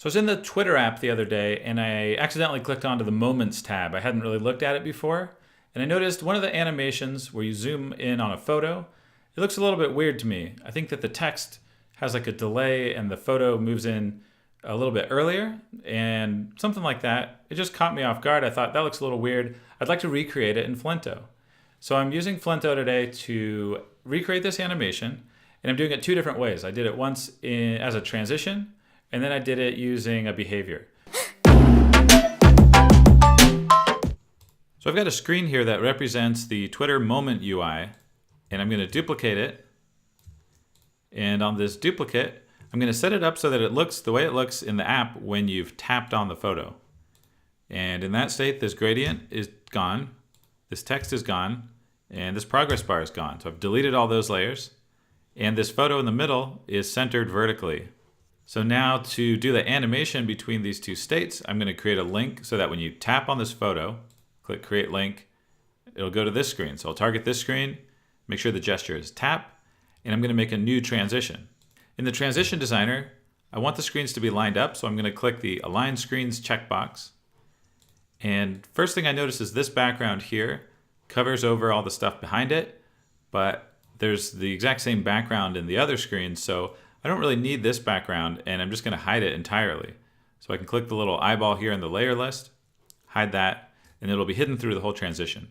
So I was in the Twitter app the other day and I accidentally clicked onto the Moments tab. I hadn't really looked at it before. And I noticed one of the animations where you zoom in on a photo, it looks a little bit weird to me. I think that the text has like a delay and the photo moves in a little bit earlier and something like that. It just caught me off guard. I thought that looks a little weird. I'd like to recreate it in Flinto. So I'm using Flinto today to recreate this animation, and I'm doing it two different ways. I did it once as a transition, and then I did it using a behavior. So I've got a screen here that represents the Twitter moment UI, and I'm going to duplicate it. And on this duplicate, I'm going to set it up so that it looks the way it looks in the app when you've tapped on the photo. And in that state, this gradient is gone, this text is gone, and this progress bar is gone. So I've deleted all those layers, and this photo in the middle is centered vertically. So now to do the animation between these two states, I'm going to create a link so that when you tap on this photo, click Create Link, it'll go to this screen. So I'll target this screen, make sure the gesture is tap, and I'm going to make a new transition. In the Transition Designer, I want the screens to be lined up, so I'm going to click the Align Screens checkbox. And first thing I notice is this background here covers over all the stuff behind it, but there's the exact same background in the other screen, so I don't really need this background, and I'm just going to hide it entirely. So I can click the little eyeball here in the layer list, hide that, and it'll be hidden through the whole transition.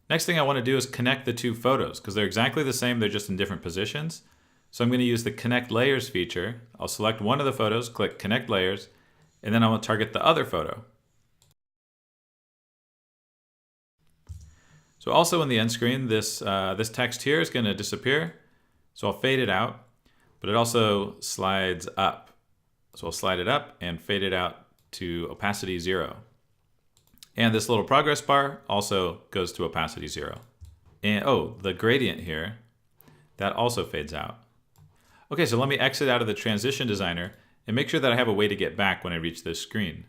Next thing I want to do is connect the two photos, because they're exactly the same, they're just in different positions. So I'm going to use the Connect Layers feature. I'll select one of the photos, click Connect Layers, and then I will target the other photo. So also in the end screen, this text here is going to disappear. So I'll fade it out, but it also slides up. So I'll slide it up and fade it out to opacity 0. And this little progress bar also goes to opacity 0. And oh, the gradient here, that also fades out. Okay, so let me exit out of the Transition Designer and make sure that I have a way to get back when I reach this screen.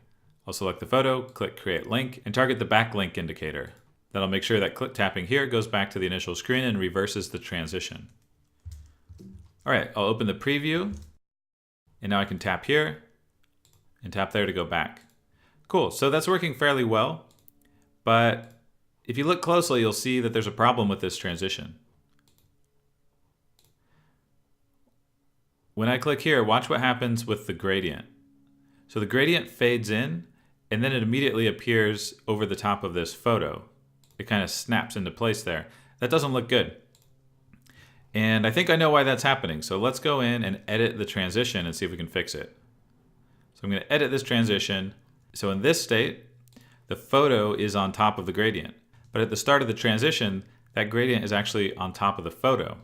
I'll select the photo, click Create Link, and target the backlink indicator. That'll make sure that click tapping here goes back to the initial screen and reverses the transition. All right, I'll open the preview, and now I can tap here and tap there to go back. Cool, so that's working fairly well, but if you look closely, you'll see that there's a problem with this transition. When I click here, watch what happens with the gradient. So the gradient fades in, and then it immediately appears over the top of this photo. It kind of snaps into place there. That doesn't look good. And I think I know why that's happening. So let's go in and edit the transition and see if we can fix it. So I'm going to edit this transition. So in this state, the photo is on top of the gradient. But at the start of the transition, that gradient is actually on top of the photo.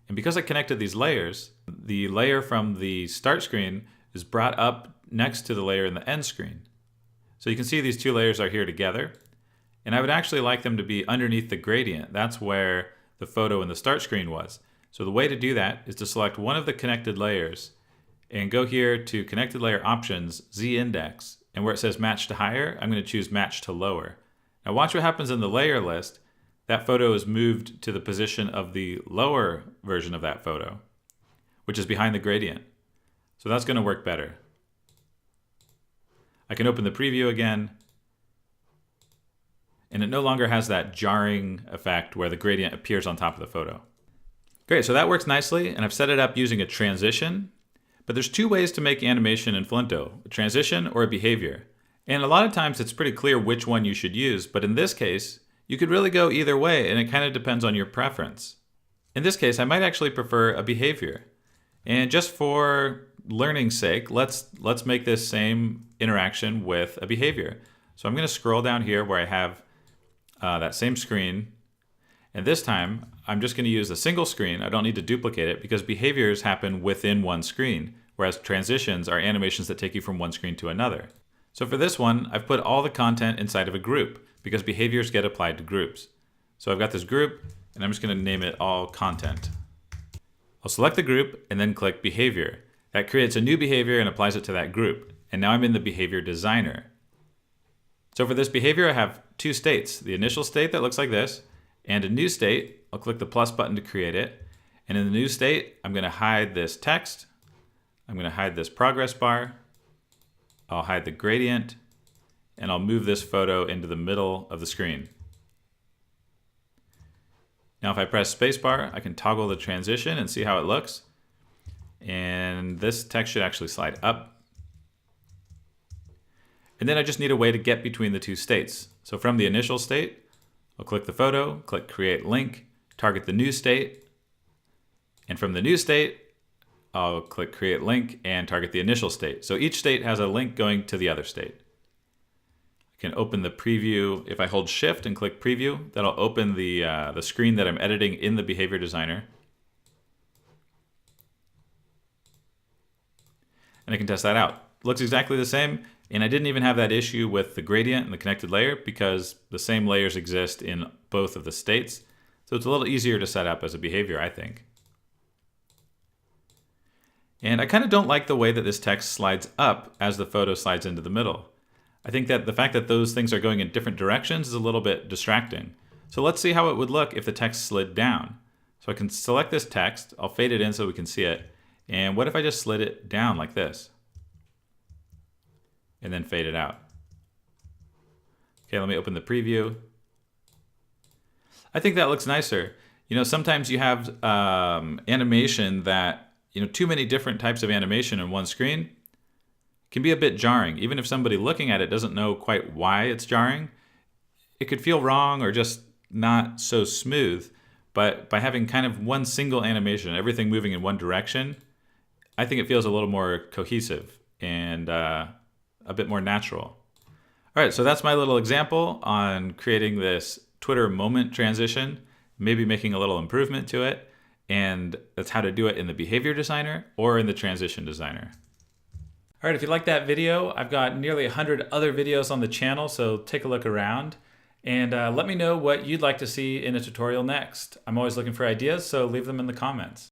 And because I connected these layers, the layer from the start screen is brought up next to the layer in the end screen. So you can see these two layers are here together. And I would actually like them to be underneath the gradient. That's where the photo in the start screen was. So the way to do that is to select one of the connected layers and go here to Connected Layer Options, Z-Index, and where it says Match to Higher, I'm going to choose Match to Lower. Now watch what happens in the layer list. That photo is moved to the position of the lower version of that photo, which is behind the gradient. So that's going to work better. I can open the preview again, and it no longer has that jarring effect where the gradient appears on top of the photo. Great, so that works nicely, and I've set it up using a transition. But there's two ways to make animation in Flinto, a transition or a behavior. And a lot of times it's pretty clear which one you should use, but in this case, you could really go either way, and it kind of depends on your preference. In this case, I might actually prefer a behavior. And just for learning's sake, let's make this same interaction with a behavior. So I'm going to scroll down here where I have that same screen. And this time, I'm just going to use a single screen. I don't need to duplicate it because behaviors happen within one screen, whereas transitions are animations that take you from one screen to another. So for this one, I've put all the content inside of a group because behaviors get applied to groups. So I've got this group, and I'm just going to name it all content. I'll select the group and then click behavior. That creates a new behavior and applies it to that group. And now I'm in the behavior designer. So for this behavior, I have two states, the initial state that looks like this, and a new state. I'll click the plus button to create it. And in the new state, I'm going to hide this text. I'm going to hide this progress bar. I'll hide the gradient, and I'll move this photo into the middle of the screen. Now if I press spacebar, I can toggle the transition and see how it looks. And this text should actually slide up. And then I just need a way to get between the two states. So from the initial state, I'll click the photo, click Create Link, target the new state, and from the new state, I'll click Create Link and target the initial state. So each state has a link going to the other state. I can open the preview. If I hold Shift and click Preview, that'll open the screen that I'm editing in the Behavior Designer. And I can test that out. Looks exactly the same, and I didn't even have that issue with the gradient and the connected layer because the same layers exist in both of the states. So it's a little easier to set up as a behavior, I think. And I kind of don't like the way that this text slides up as the photo slides into the middle. I think that the fact that those things are going in different directions is a little bit distracting. So let's see how it would look if the text slid down. So I can select this text, I'll fade it in so we can see it. And what if I just slid it down like this? And then fade it out. Okay, let me open the preview. I think that looks nicer. You know, sometimes you have animation that, too many different types of animation in one screen can be a bit jarring. Even if somebody looking at it doesn't know quite why it's jarring, it could feel wrong or just not so smooth. But by having kind of one single animation, everything moving in one direction, I think it feels a little more cohesive and a bit more natural. All right, so that's my little example on creating this Twitter moment transition, maybe making a little improvement to it. And that's how to do it in the Behavior Designer or in the Transition Designer. All right, if you like that video, I've got nearly 100 other videos on the channel, so take a look around. And let me know what you'd like to see in a tutorial next. I'm always looking for ideas, so leave them in the comments.